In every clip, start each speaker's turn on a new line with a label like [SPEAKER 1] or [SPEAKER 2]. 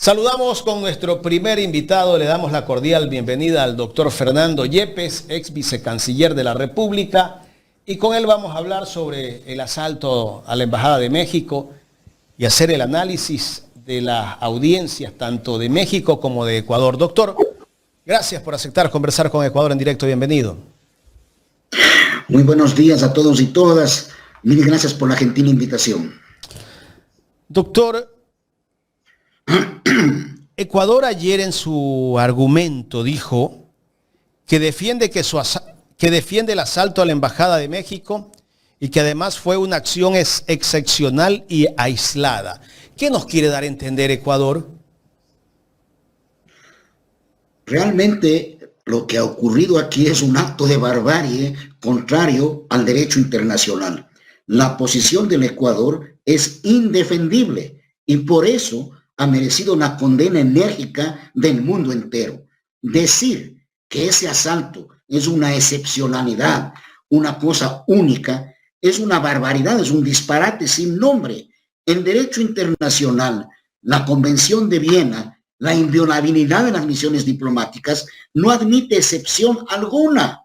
[SPEAKER 1] Saludamos con nuestro primer invitado, le damos la cordial bienvenida al doctor Fernando Yepes, ex vicecanciller de la República, y con él vamos a hablar sobre el asalto a la Embajada de México y hacer el análisis de las audiencias tanto de México como de Ecuador. Doctor, gracias por aceptar conversar con Ecuador en directo, bienvenido.
[SPEAKER 2] Muy buenos días a todos y todas, mil gracias por la gentil invitación.
[SPEAKER 1] Doctor, Ecuador ayer en su argumento dijo que defiende el asalto a la Embajada de México y que además fue una acción excepcional y aislada. ¿Qué nos quiere dar a entender Ecuador?
[SPEAKER 2] Realmente lo que ha ocurrido aquí es un acto de barbarie contrario al derecho internacional. La posición del Ecuador es indefendible y por eso ha merecido una condena enérgica del mundo entero. Decir que ese asalto es una excepcionalidad, una cosa única, es una barbaridad, es un disparate sin nombre. El derecho internacional, la Convención de Viena, la inviolabilidad de las misiones diplomáticas, no admite excepción alguna.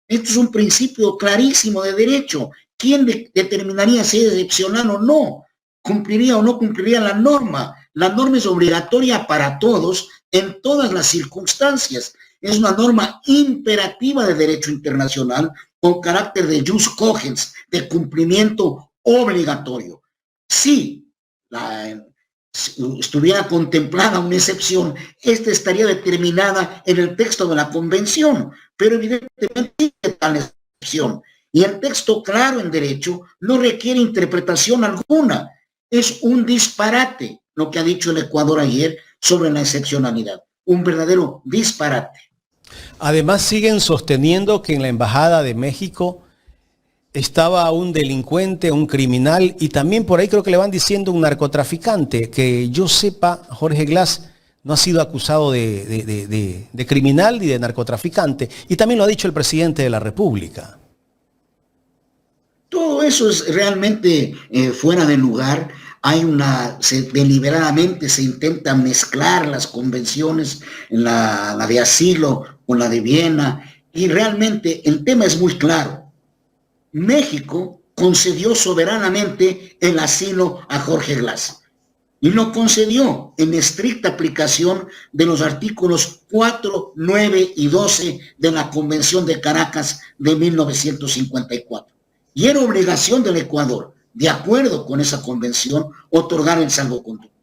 [SPEAKER 2] Esto es un principio clarísimo de derecho. ¿Quién determinaría si es excepcional o no? ¿Cumpliría o no cumpliría la norma? La norma es obligatoria para todos en todas las circunstancias. Es una norma imperativa de derecho internacional con carácter de jus cogens, de cumplimiento obligatorio. Si estuviera contemplada una excepción, esta estaría determinada en el texto de la convención, pero evidentemente tal excepción. Y el texto claro en derecho no requiere interpretación alguna. Es un disparate lo que ha dicho el Ecuador ayer sobre la excepcionalidad. Un verdadero disparate.
[SPEAKER 1] Además siguen sosteniendo que en la Embajada de México estaba un delincuente, un criminal, y también por ahí creo que le van diciendo un narcotraficante. Que yo sepa, Jorge Glass no ha sido acusado de criminal ni de narcotraficante. Y también lo ha dicho el presidente de la República.
[SPEAKER 2] Todo eso es realmente fuera de lugar. Deliberadamente se intenta mezclar las convenciones, la de asilo con la de Viena, y realmente el tema es muy claro. México concedió soberanamente el asilo a Jorge Glass y lo concedió en estricta aplicación de los artículos 4, 9 y 12 de la Convención de Caracas de 1954. Y era obligación del Ecuador, de acuerdo con esa convención, otorgar el salvoconducto.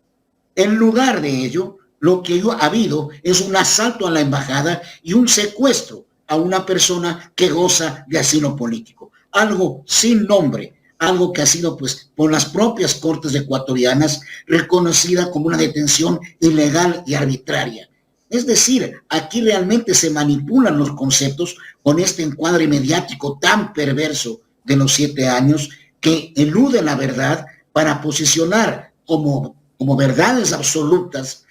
[SPEAKER 2] En lugar de ello, lo que ha habido es un asalto a la embajada y un secuestro a una persona que goza de asilo político. Algo sin nombre, algo que ha sido, pues, por las propias cortes ecuatorianas reconocida como una detención ilegal y arbitraria. Es decir, aquí realmente se manipulan los conceptos con este encuadre mediático tan perverso de los 7 años que elude la verdad para posicionar como verdades absolutas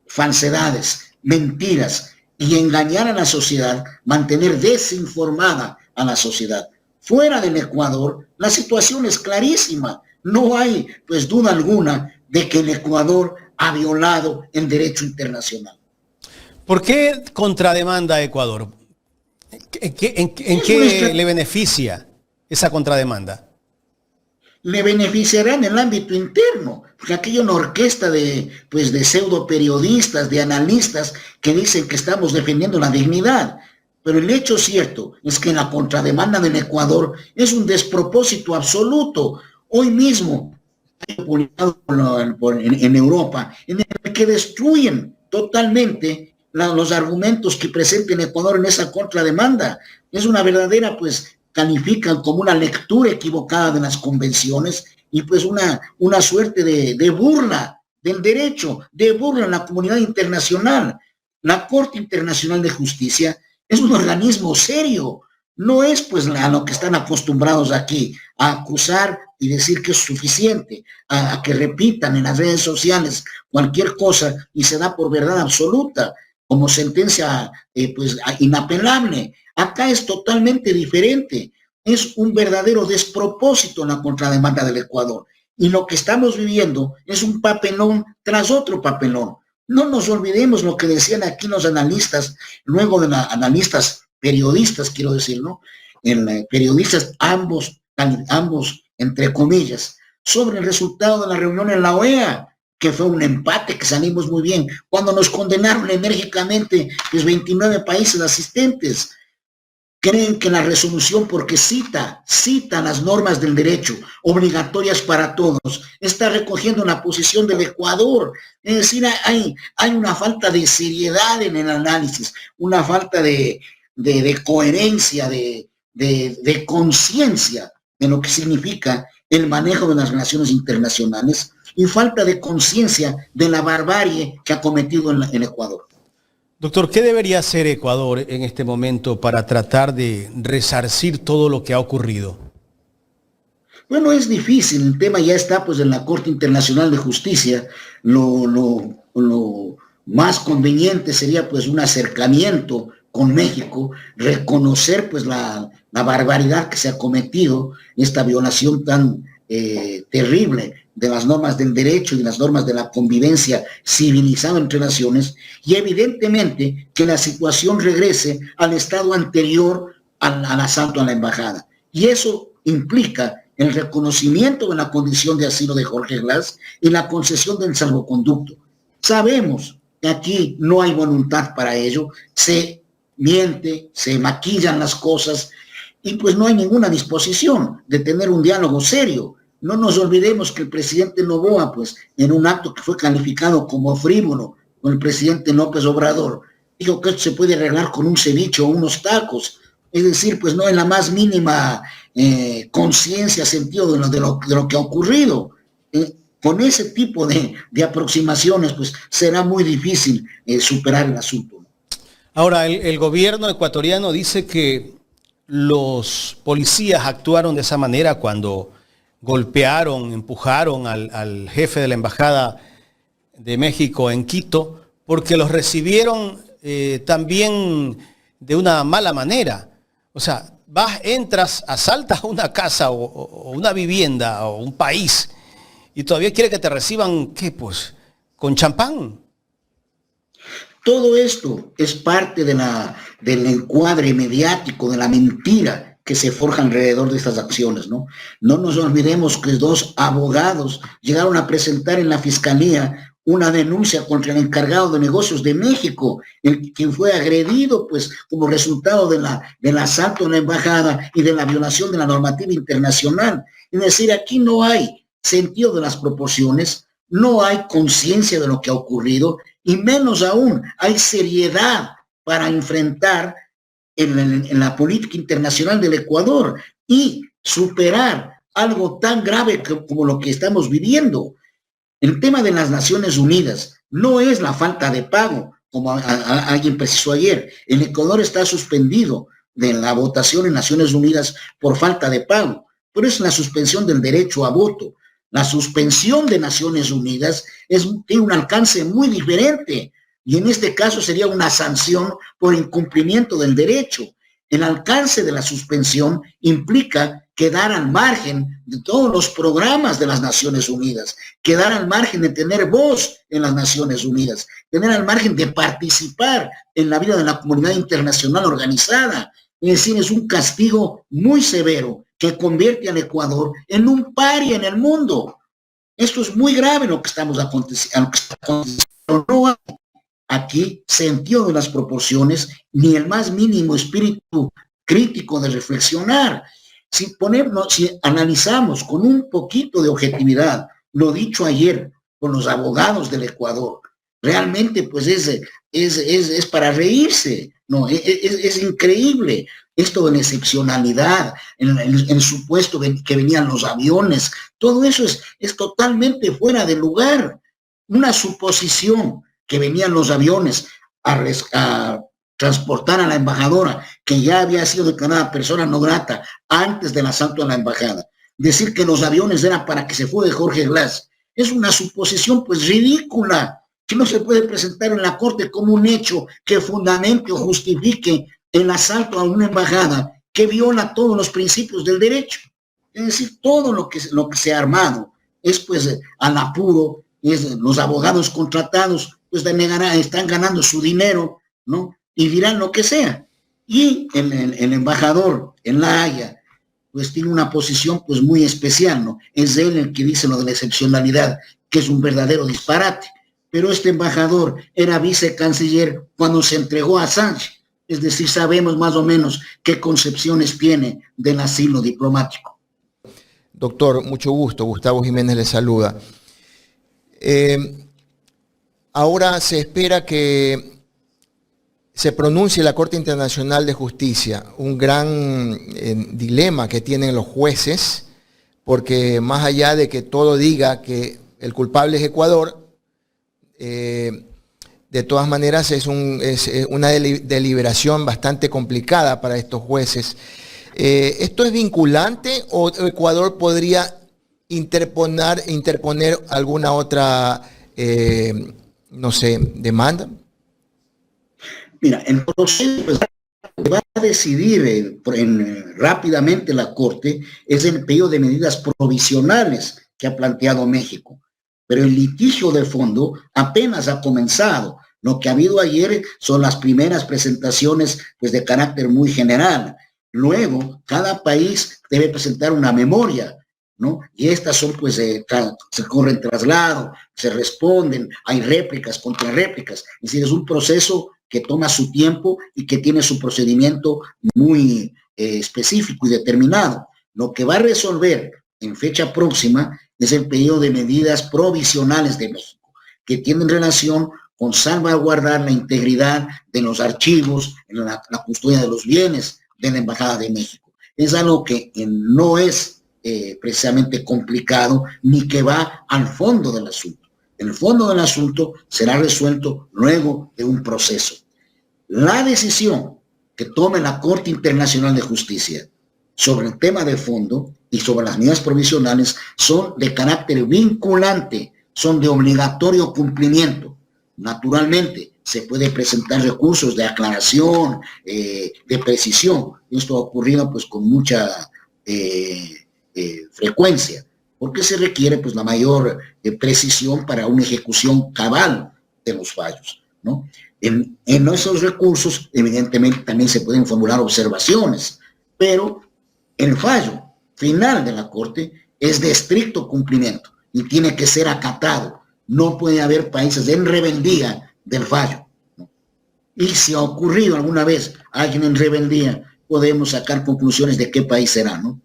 [SPEAKER 2] falsedades, mentiras y engañar a la sociedad, mantener desinformada a la sociedad. Fuera del Ecuador, la situación es clarísima. No hay, pues, duda alguna de que el Ecuador ha violado el derecho internacional.
[SPEAKER 1] ¿Por qué contrademanda a Ecuador? ¿En qué le beneficia esa contrademanda?
[SPEAKER 2] Le beneficiará en el ámbito interno, porque aquí hay una orquesta de pseudo periodistas, de analistas que dicen que estamos defendiendo la dignidad. Pero el hecho cierto es que la contrademanda del Ecuador es un despropósito absoluto. Hoy mismo hay publicado en Europa, en el que destruyen totalmente los argumentos que presenta el Ecuador en esa contrademanda. Es una verdadera, califican como una lectura equivocada de las convenciones y una suerte de burla del derecho, de burla en la comunidad internacional. La Corte Internacional de Justicia es un organismo serio, no es a lo que están acostumbrados aquí, a acusar y decir que es suficiente, a que repitan en las redes sociales cualquier cosa y se da por verdad absoluta, como sentencia inapelable. Acá es totalmente diferente, es un verdadero despropósito en la contrademanda del Ecuador. Y lo que estamos viviendo es un papelón tras otro papelón. No nos olvidemos lo que decían aquí los analistas, luego de los analistas, periodistas, quiero decir, ¿no? Periodistas, ambos, entre comillas, sobre el resultado de la reunión en la OEA, que fue un empate, que salimos muy bien, cuando nos condenaron enérgicamente los 29 países asistentes. Creen que la resolución, porque cita las normas del derecho obligatorias para todos, está recogiendo la posición del Ecuador. Es decir, hay una falta de seriedad en el análisis, una falta de coherencia, de conciencia de lo que significa el manejo de las relaciones internacionales y falta de conciencia de la barbarie que ha cometido el Ecuador.
[SPEAKER 1] Doctor, ¿qué debería hacer Ecuador en este momento para tratar de resarcir todo lo que ha ocurrido?
[SPEAKER 2] Bueno, es difícil, el tema ya está pues en la Corte Internacional de Justicia. Lo más conveniente sería pues un acercamiento con México, reconocer pues la barbaridad que se ha cometido, esta violación tan terrible de las normas del derecho y de las normas de la convivencia civilizada entre naciones, y evidentemente que la situación regrese al estado anterior al asalto a la embajada. Y eso implica el reconocimiento de la condición de asilo de Jorge Glass y la concesión del salvoconducto. Sabemos que aquí no hay voluntad para ello, se miente, se maquillan las cosas y pues no hay ninguna disposición de tener un diálogo serio. No nos olvidemos que el presidente Noboa, pues, en un acto que fue calificado como frívolo con el presidente López Obrador, dijo que esto se puede arreglar con un ceviche o unos tacos. Es decir, pues no en la más mínima conciencia, sentido de lo que ha ocurrido. Con ese tipo de aproximaciones, pues será muy difícil superar el asunto.
[SPEAKER 1] Ahora, el gobierno ecuatoriano dice que los policías actuaron de esa manera cuando golpearon, empujaron al jefe de la Embajada de México en Quito, porque los recibieron también de una mala manera. O sea, entras, asaltas una casa o una vivienda o un país y todavía quiere que te reciban, ¿qué? Pues, con champán.
[SPEAKER 2] Todo esto es parte del encuadre mediático, de la mentira que se forja alrededor de estas acciones, ¿no? No nos olvidemos que 2 abogados llegaron a presentar en la Fiscalía una denuncia contra el encargado de negocios de México, quien fue agredido, pues, como resultado del asalto en la embajada y de la violación de la normativa internacional. Es decir, aquí no hay sentido de las proporciones, no hay conciencia de lo que ha ocurrido y menos aún hay seriedad para enfrentar en la política internacional del Ecuador y superar algo tan grave como lo que estamos viviendo. El tema de las Naciones Unidas no es la falta de pago, como alguien precisó ayer. El Ecuador está suspendido de la votación en Naciones Unidas por falta de pago, pero es la suspensión del derecho a voto. La suspensión de Naciones Unidas tiene un alcance muy diferente. Y en este caso sería una sanción por incumplimiento del derecho. El alcance de la suspensión implica quedar al margen de todos los programas de las Naciones Unidas, quedar al margen de tener voz en las Naciones Unidas, tener al margen de participar en la vida de la comunidad internacional organizada. Es decir, es un castigo muy severo que convierte al Ecuador en un paria en el mundo. Esto es muy grave lo que estamos aconteciendo. No hay aquí sentido de las proporciones, ni el más mínimo espíritu crítico de reflexionar. Si analizamos con un poquito de objetividad lo dicho ayer con los abogados del Ecuador, realmente pues es para reírse, ¿no? Es increíble esto de la excepcionalidad, el supuesto que venían los aviones, todo eso es totalmente fuera de lugar, una suposición que venían los aviones a transportar a la embajadora, que ya había sido declarada persona no grata antes del asalto a la embajada. Decir que los aviones eran para que se fuera Jorge Glass es una suposición pues ridícula, que no se puede presentar en la corte como un hecho que fundamente o justifique el asalto a una embajada que viola todos los principios del derecho. Es decir, todo lo que se ha armado es pues al apuro, los abogados contratados pues están ganando su dinero, ¿no? Y dirán lo que sea. Y el embajador en La Haya pues tiene una posición pues muy especial, ¿no? Es él el que dice lo de la excepcionalidad, que es un verdadero disparate. Pero este embajador era vicecanciller cuando se entregó a Assange. Es decir, sabemos más o menos qué concepciones tiene del asilo diplomático.
[SPEAKER 3] Doctor, mucho gusto. Gustavo Jiménez le saluda. Ahora se espera que se pronuncie la Corte Internacional de Justicia, un gran dilema que tienen los jueces, porque más allá de que todo diga que el culpable es Ecuador, de todas maneras es una deliberación bastante complicada para estos jueces. ¿Esto es vinculante o Ecuador podría interponer alguna otra, no sé, demanda?
[SPEAKER 2] Mira, el proceso pues, va a decidir rápidamente la Corte es el pedido de medidas provisionales que ha planteado México. Pero el litigio de fondo apenas ha comenzado. Lo que ha habido ayer son las primeras presentaciones pues, de carácter muy general. Luego, cada país debe presentar una memoria, ¿no? Y estas son, pues, se corren traslado, se responden, hay réplicas, contrarréplicas. Es decir, es un proceso que toma su tiempo y que tiene su procedimiento muy específico y determinado. Lo que va a resolver en fecha próxima es el pedido de medidas provisionales de México, que tienen relación con salvaguardar la integridad de los archivos, la custodia de los bienes de la Embajada de México. Es algo que no es precisamente complicado ni que va al fondo del asunto. El fondo del asunto será resuelto luego de un proceso. La decisión que tome la Corte Internacional de Justicia sobre el tema de fondo y sobre las medidas provisionales son de carácter vinculante, son de obligatorio cumplimiento. Naturalmente, se puede presentar recursos de aclaración, de precisión. Esto ha ocurrido pues con mucha frecuencia, porque se requiere pues la mayor precisión para una ejecución cabal de los fallos, ¿no? En esos recursos, evidentemente, también se pueden formular observaciones, pero el fallo final de la Corte es de estricto cumplimiento y tiene que ser acatado. No puede haber países en rebeldía del fallo, ¿no? Y si ha ocurrido alguna vez alguien en rebeldía, podemos sacar conclusiones de qué país será, ¿no?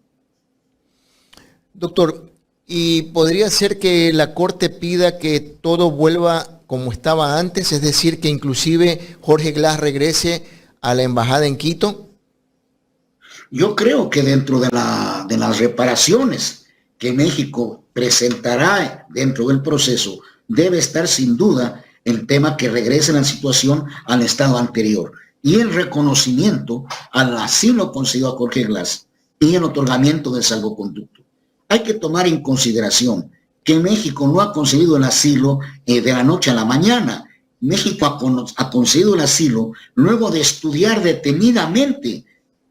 [SPEAKER 3] Doctor, ¿y podría ser que la Corte pida que todo vuelva como estaba antes, es decir, que inclusive Jorge Glass regrese a la embajada en Quito?
[SPEAKER 2] Yo creo que dentro de las reparaciones que México presentará dentro del proceso, debe estar sin duda el tema que regrese la situación al estado anterior y el reconocimiento al asilo concedido a Jorge Glass y el otorgamiento del salvoconducto. Hay que tomar en consideración que México no ha concedido el asilo de la noche a la mañana. México ha concedido el asilo luego de estudiar detenidamente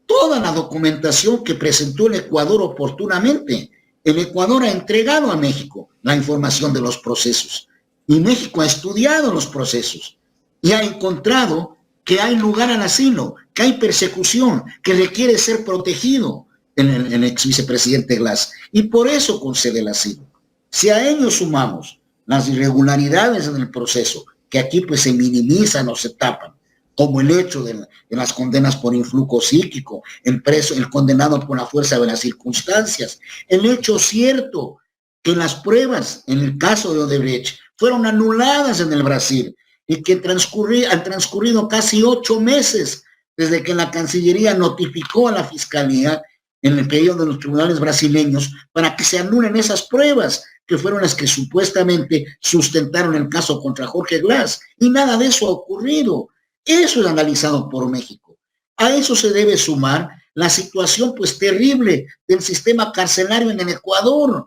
[SPEAKER 2] toda la documentación que presentó el Ecuador oportunamente. El Ecuador ha entregado a México la información de los procesos y México ha estudiado los procesos y ha encontrado que hay lugar al asilo, que hay persecución, que requiere ser protegido el ex vicepresidente Glass, y por eso concede el asilo. Si a ello sumamos las irregularidades en el proceso, que aquí pues se minimizan o se tapan, como el hecho de las condenas por influjo psíquico, el condenado por la fuerza de las circunstancias, el hecho cierto que las pruebas en el caso de Odebrecht fueron anuladas en el Brasil y que han transcurrido casi 8 meses desde que la Cancillería notificó a la Fiscalía en el pedido de los tribunales brasileños para que se anulen esas pruebas que fueron las que supuestamente sustentaron el caso contra Jorge Glass, y nada de eso ha ocurrido. Eso es analizado por México. A eso se debe sumar la situación pues terrible del sistema carcelario en el Ecuador.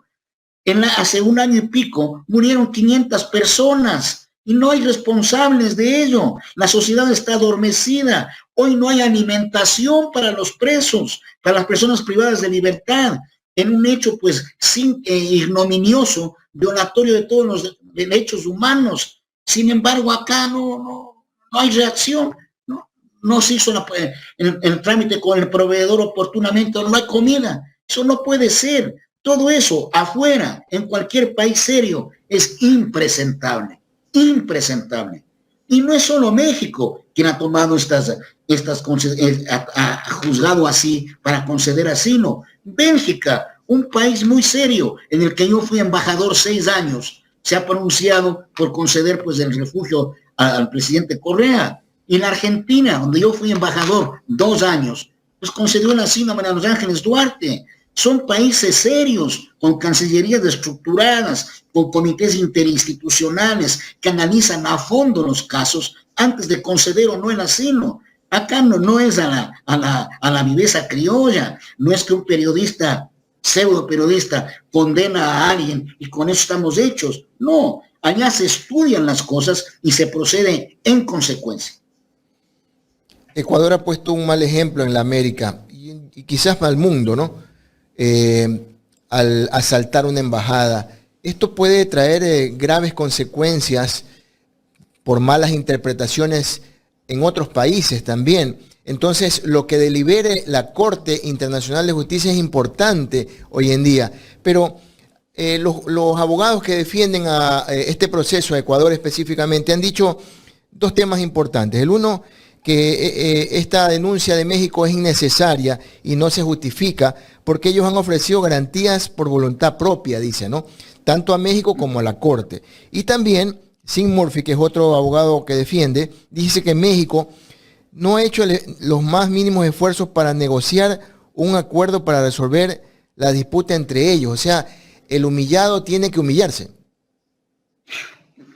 [SPEAKER 2] Hace 1 año y pico murieron 500 personas y no hay responsables de ello. La sociedad está adormecida. Hoy no hay alimentación para los presos, para las personas privadas de libertad. en un hecho pues ignominioso, violatorio de todos los derechos humanos. Sin embargo, acá no hay reacción, no se hizo el trámite con el proveedor oportunamente, no hay comida. Eso no puede ser. Todo eso afuera, en cualquier país serio, es impresentable, impresentable. Y no es solo México quien ha tomado ha juzgado así para conceder asilo. Bélgica, un país muy serio en el que yo fui embajador 6 años, se ha pronunciado por conceder pues el refugio al presidente Correa. Y la Argentina, donde yo fui embajador 2 años, pues concedió el asilo a María Los Ángeles Duarte. Son países serios, con cancillerías estructuradas, con comités interinstitucionales que analizan a fondo los casos antes de conceder o no el asilo. Acá no es a la viveza criolla, no es que un periodista, pseudo periodista, condena a alguien y con eso estamos hechos. No, allá se estudian las cosas y se procede en consecuencia.
[SPEAKER 3] Ecuador ha puesto un mal ejemplo en la América y quizás para el mundo, ¿no? Al asaltar una embajada. Esto puede traer graves consecuencias por malas interpretaciones en otros países también. Entonces, lo que delibere la Corte Internacional de Justicia es importante hoy en día. Pero los abogados que defienden a este proceso, a Ecuador específicamente, han dicho 2 temas importantes. El uno, que esta denuncia de México es innecesaria y no se justifica porque ellos han ofrecido garantías por voluntad propia, dice, ¿no? Tanto a México como a la Corte. Y también, Sean Murphy, que es otro abogado que defiende, dice que México no ha hecho los más mínimos esfuerzos para negociar un acuerdo para resolver la disputa entre ellos. O sea, el humillado tiene que humillarse.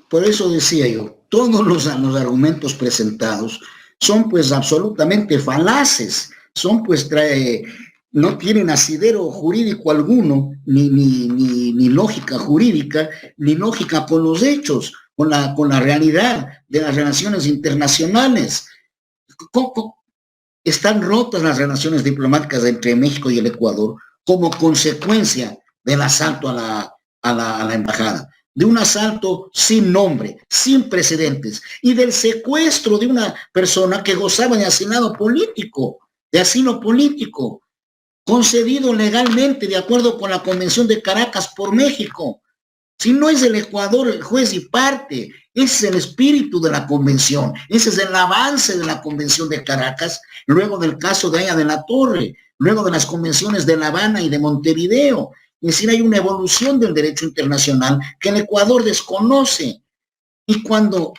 [SPEAKER 2] Por eso decía yo, todos los argumentos presentados son pues absolutamente falaces, son pues no tienen asidero jurídico alguno, ni lógica jurídica, ni lógica con los hechos, con la realidad de las relaciones internacionales. Están rotas las relaciones diplomáticas entre México y el Ecuador como consecuencia del asalto a la embajada, de un asalto sin nombre, sin precedentes, y del secuestro de una persona que gozaba de asilo político, concedido legalmente de acuerdo con la Convención de Caracas por México. Si no es el Ecuador el juez y parte, ese es el espíritu de la convención, ese es el avance de la Convención de Caracas, luego del caso de Aya de la Torre, luego de las convenciones de La Habana y de Montevideo. Es decir, hay una evolución del derecho internacional que el Ecuador desconoce. Y cuando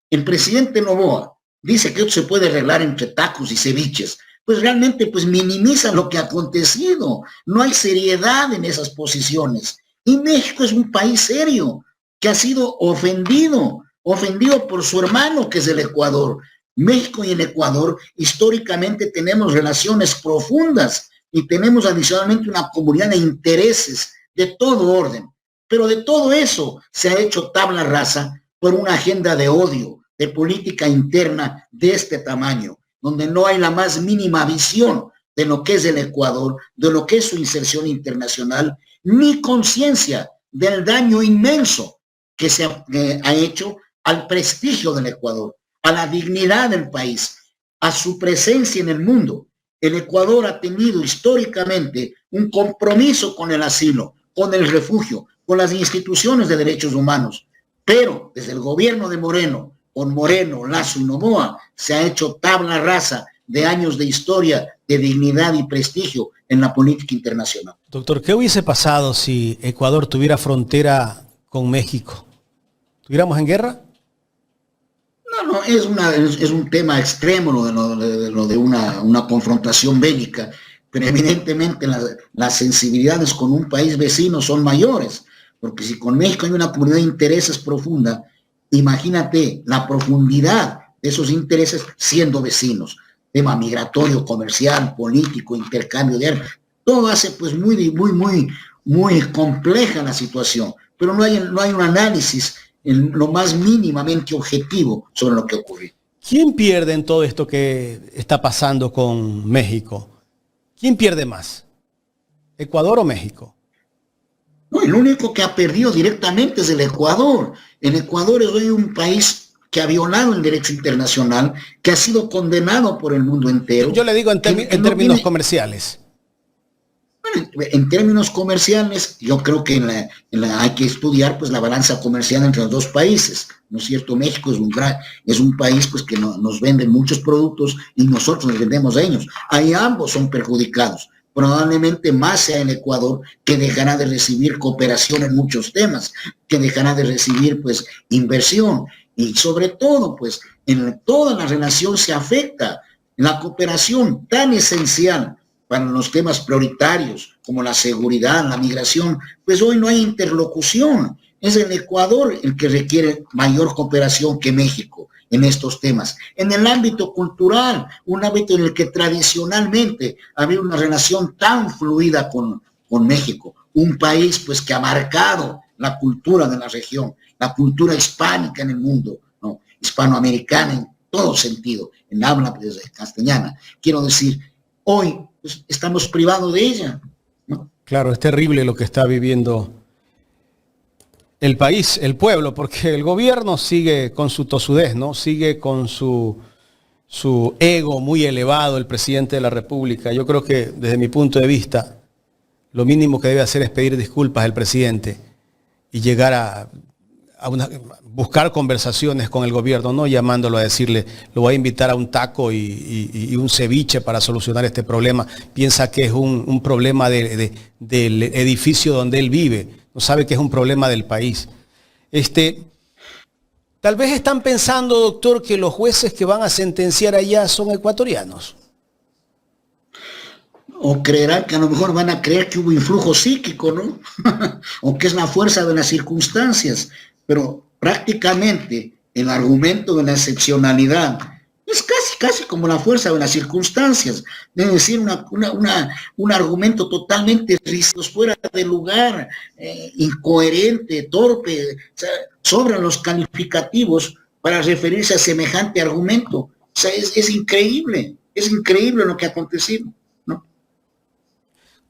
[SPEAKER 2] el presidente Noboa dice que esto se puede arreglar entre tacos y ceviches, pues realmente pues minimiza lo que ha acontecido. No hay seriedad en esas posiciones. Y México es un país serio que ha sido ofendido por su hermano que es el Ecuador. México y el Ecuador históricamente tenemos relaciones profundas y tenemos adicionalmente una comunidad de intereses de todo orden. Pero de todo eso se ha hecho tabla rasa por una agenda de odio, de política interna de este tamaño, donde no hay la más mínima visión de lo que es el Ecuador, de lo que es su inserción internacional, ni conciencia del daño inmenso que se ha hecho al prestigio del Ecuador, a la dignidad del país, a su presencia en el mundo. El Ecuador ha tenido históricamente un compromiso con el asilo, con el refugio, con las instituciones de derechos humanos, pero desde el gobierno de Moreno, con Moreno, Lazo y Noboa, se ha hecho tabla rasa de años de historia, de dignidad y prestigio en la política internacional.
[SPEAKER 1] Doctor, ¿qué hubiese pasado si Ecuador tuviera frontera con México? ¿Estuviéramos en guerra?
[SPEAKER 2] No, es un tema extremo lo de una confrontación bélica, pero evidentemente las sensibilidades con un país vecino son mayores, porque si con México hay una comunidad de intereses profunda, imagínate la profundidad de esos intereses siendo vecinos, tema migratorio, comercial, político, intercambio de armas, todo hace pues muy compleja la situación, pero no hay un análisis en lo más mínimamente objetivo sobre lo que ocurrió.
[SPEAKER 1] ¿Quién pierde en todo esto que está pasando con México? ¿Quién pierde más? ¿Ecuador o México?
[SPEAKER 2] No, el único que ha perdido directamente es el Ecuador. El Ecuador es hoy un país que ha violado el derecho internacional, que ha sido condenado por el mundo entero.
[SPEAKER 1] Yo le digo en términos comerciales.
[SPEAKER 2] Bueno, en términos comerciales, yo creo que hay que estudiar pues la balanza comercial entre los dos países, ¿no es cierto? México es un país pues que nos vende muchos productos y nosotros nos vendemos a ellos. Ahí ambos son perjudicados. Probablemente más sea el Ecuador, que dejará de recibir cooperación en muchos temas, que dejará de recibir pues inversión y sobre todo pues en toda la relación se afecta la cooperación tan esencial para los temas prioritarios como la seguridad, la migración, pues hoy no hay interlocución. Es el Ecuador el que requiere mayor cooperación que México en estos temas. En el ámbito cultural, un ámbito en el que tradicionalmente había una relación tan fluida con México, un país pues que ha marcado la cultura de la región, la cultura hispánica en el mundo, ¿no? Hispanoamericana en todo sentido, en habla pues, castellana. Quiero decir, hoy pues, estamos privados de ella, ¿no?
[SPEAKER 1] Claro, es terrible lo que está viviendo el país, el pueblo, porque el gobierno sigue con su tosudez, ¿no? Sigue con su ego muy elevado, el presidente de la República. Yo creo que desde mi punto de vista, lo mínimo que debe hacer es pedir disculpas al presidente y llegar a buscar conversaciones con el gobierno, no llamándolo a decirle, lo voy a invitar a un taco y un ceviche para solucionar este problema. Piensa que es un problema del edificio donde él vive. No sabe que es un problema del país. Tal vez están pensando, doctor, que los jueces que van a sentenciar allá son ecuatorianos.
[SPEAKER 2] O creerán que a lo mejor van a creer que hubo influjo psíquico, ¿no? O que es la fuerza de las circunstancias. Pero prácticamente el argumento de la excepcionalidad es casi como la fuerza de las circunstancias. Es decir, un argumento totalmente fuera de lugar, incoherente, torpe. O sea, sobran los calificativos para referirse a semejante argumento. O sea, es increíble lo que ha acontecido, ¿no?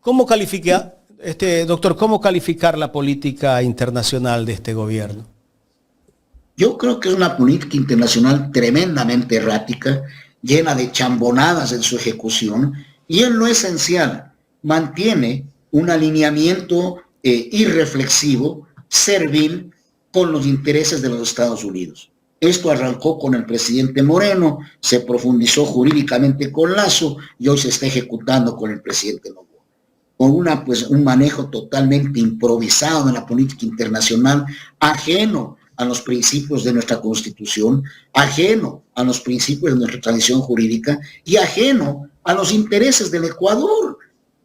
[SPEAKER 1] ¿Cómo califica, doctor, cómo calificar la política internacional de este gobierno?
[SPEAKER 2] Yo creo que es una política internacional tremendamente errática, llena de chambonadas en su ejecución, y en lo esencial mantiene un alineamiento irreflexivo, servil, con los intereses de los Estados Unidos. Esto arrancó con el presidente Moreno, se profundizó jurídicamente con Lasso y hoy se está ejecutando con el presidente Noboa. Con un manejo totalmente improvisado de la política internacional, ajeno a los principios de nuestra Constitución, ajeno a los principios de nuestra tradición jurídica y ajeno a los intereses del Ecuador.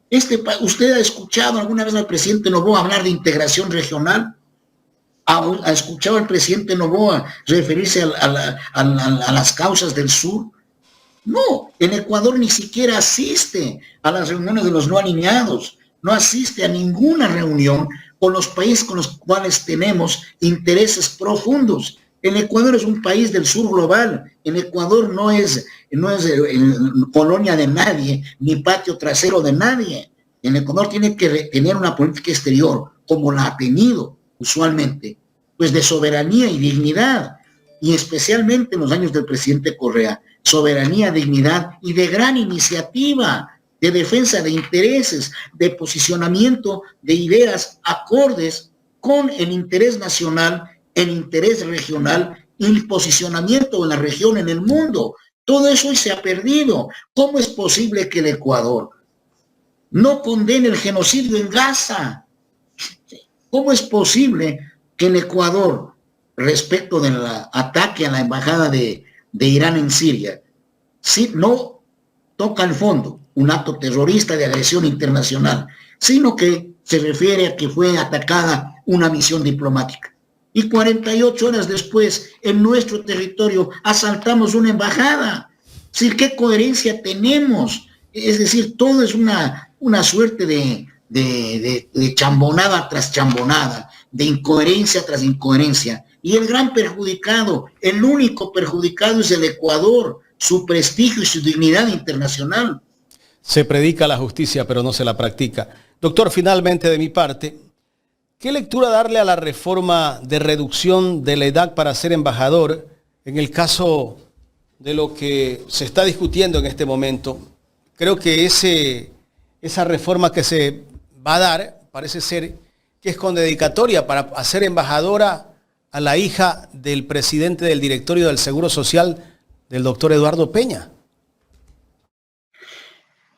[SPEAKER 2] ¿Usted ha escuchado alguna vez al presidente Noboa hablar de integración regional? ¿Ha escuchado al presidente Noboa referirse a las causas del sur? No, el Ecuador ni siquiera asiste a las reuniones de los no alineados, no asiste a ninguna reunión con los países con los cuales tenemos intereses profundos. El Ecuador es un país del sur global. El Ecuador no es colonia de nadie, ni patio trasero de nadie. El Ecuador tiene que tener una política exterior, como la ha tenido usualmente, pues de soberanía y dignidad, y especialmente en los años del presidente Correa, soberanía, dignidad y de gran iniciativa, de defensa de intereses, de posicionamiento de ideas acordes con el interés nacional, el interés regional y el posicionamiento de la región en el mundo. Todo eso hoy se ha perdido. ¿Cómo es posible que el Ecuador no condene el genocidio en Gaza? ¿Cómo es posible que el Ecuador, respecto del ataque a la embajada de Irán en Siria, sí, no toca el fondo, un acto terrorista de agresión internacional, sino que se refiere a que fue atacada una misión diplomática? Y 48 horas después, en nuestro territorio, asaltamos una embajada. Es decir, ¿qué coherencia tenemos? Es decir, todo es una suerte de chambonada tras chambonada, de incoherencia tras incoherencia. Y el gran perjudicado, el único perjudicado es el Ecuador, su prestigio y su dignidad internacional.
[SPEAKER 1] Se predica la justicia, pero no se la practica. Doctor, finalmente de mi parte, ¿qué lectura darle a la reforma de reducción de la edad para ser embajador en el caso de lo que se está discutiendo en este momento? Creo que esa reforma que se va a dar parece ser que es con dedicatoria para hacer embajadora a la hija del presidente del directorio del Seguro Social, del doctor Eduardo Peña.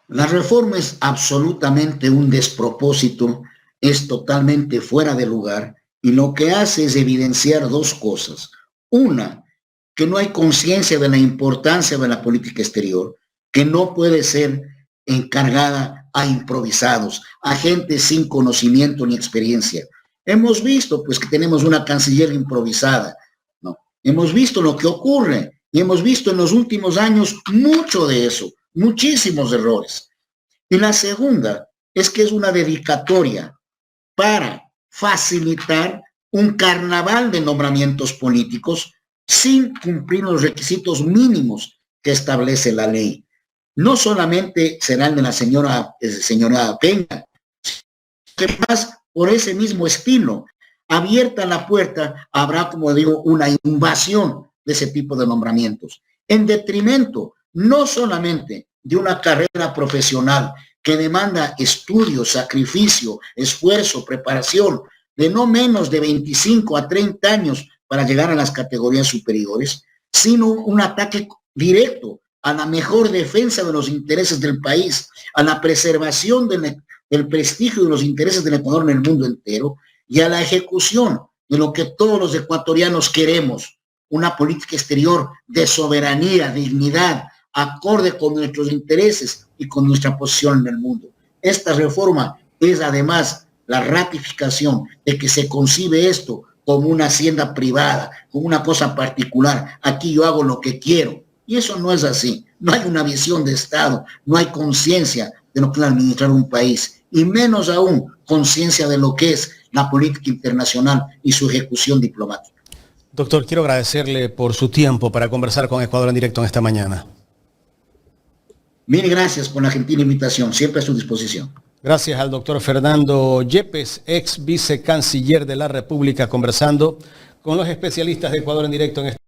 [SPEAKER 2] La reforma es absolutamente un despropósito, es totalmente fuera de lugar y lo que hace es evidenciar dos cosas. Una, que no hay conciencia de la importancia de la política exterior, que no puede ser encargada a improvisados, a gente sin conocimiento ni experiencia. Hemos visto pues que tenemos una canciller improvisada, ¿no? Hemos visto lo que ocurre y hemos visto en los últimos años mucho de eso, muchísimos errores. Y la segunda es que es una dedicatoria para facilitar un carnaval de nombramientos políticos sin cumplir los requisitos mínimos que establece la ley. No solamente será el de la señora Peña, que más por ese mismo estilo. Abierta la puerta, habrá, como digo, una invasión de ese tipo de nombramientos, en detrimento no solamente de una carrera profesional que demanda estudio, sacrificio, esfuerzo, preparación, de no menos de 25 a 30 años para llegar a las categorías superiores, sino un ataque directo a la mejor defensa de los intereses del país, a la preservación del prestigio de los intereses del Ecuador en el mundo entero y a la ejecución de lo que todos los ecuatorianos queremos, una política exterior de soberanía, dignidad, acorde con nuestros intereses y con nuestra posición en el mundo. Esta reforma es además la ratificación de que se concibe esto como una hacienda privada, como una cosa particular. Aquí yo hago lo que quiero. Y eso no es así. No hay una visión de Estado, no hay conciencia de lo que es administrar un país, y menos aún conciencia de lo que es la política internacional y su ejecución diplomática.
[SPEAKER 1] Doctor, quiero agradecerle por su tiempo para conversar con Ecuador en Directo en esta mañana.
[SPEAKER 2] Mil gracias por la gentil invitación, siempre a su disposición.
[SPEAKER 1] Gracias al doctor Fernando Yepes, ex vicecanciller de la República, conversando con los especialistas de Ecuador en Directo en esta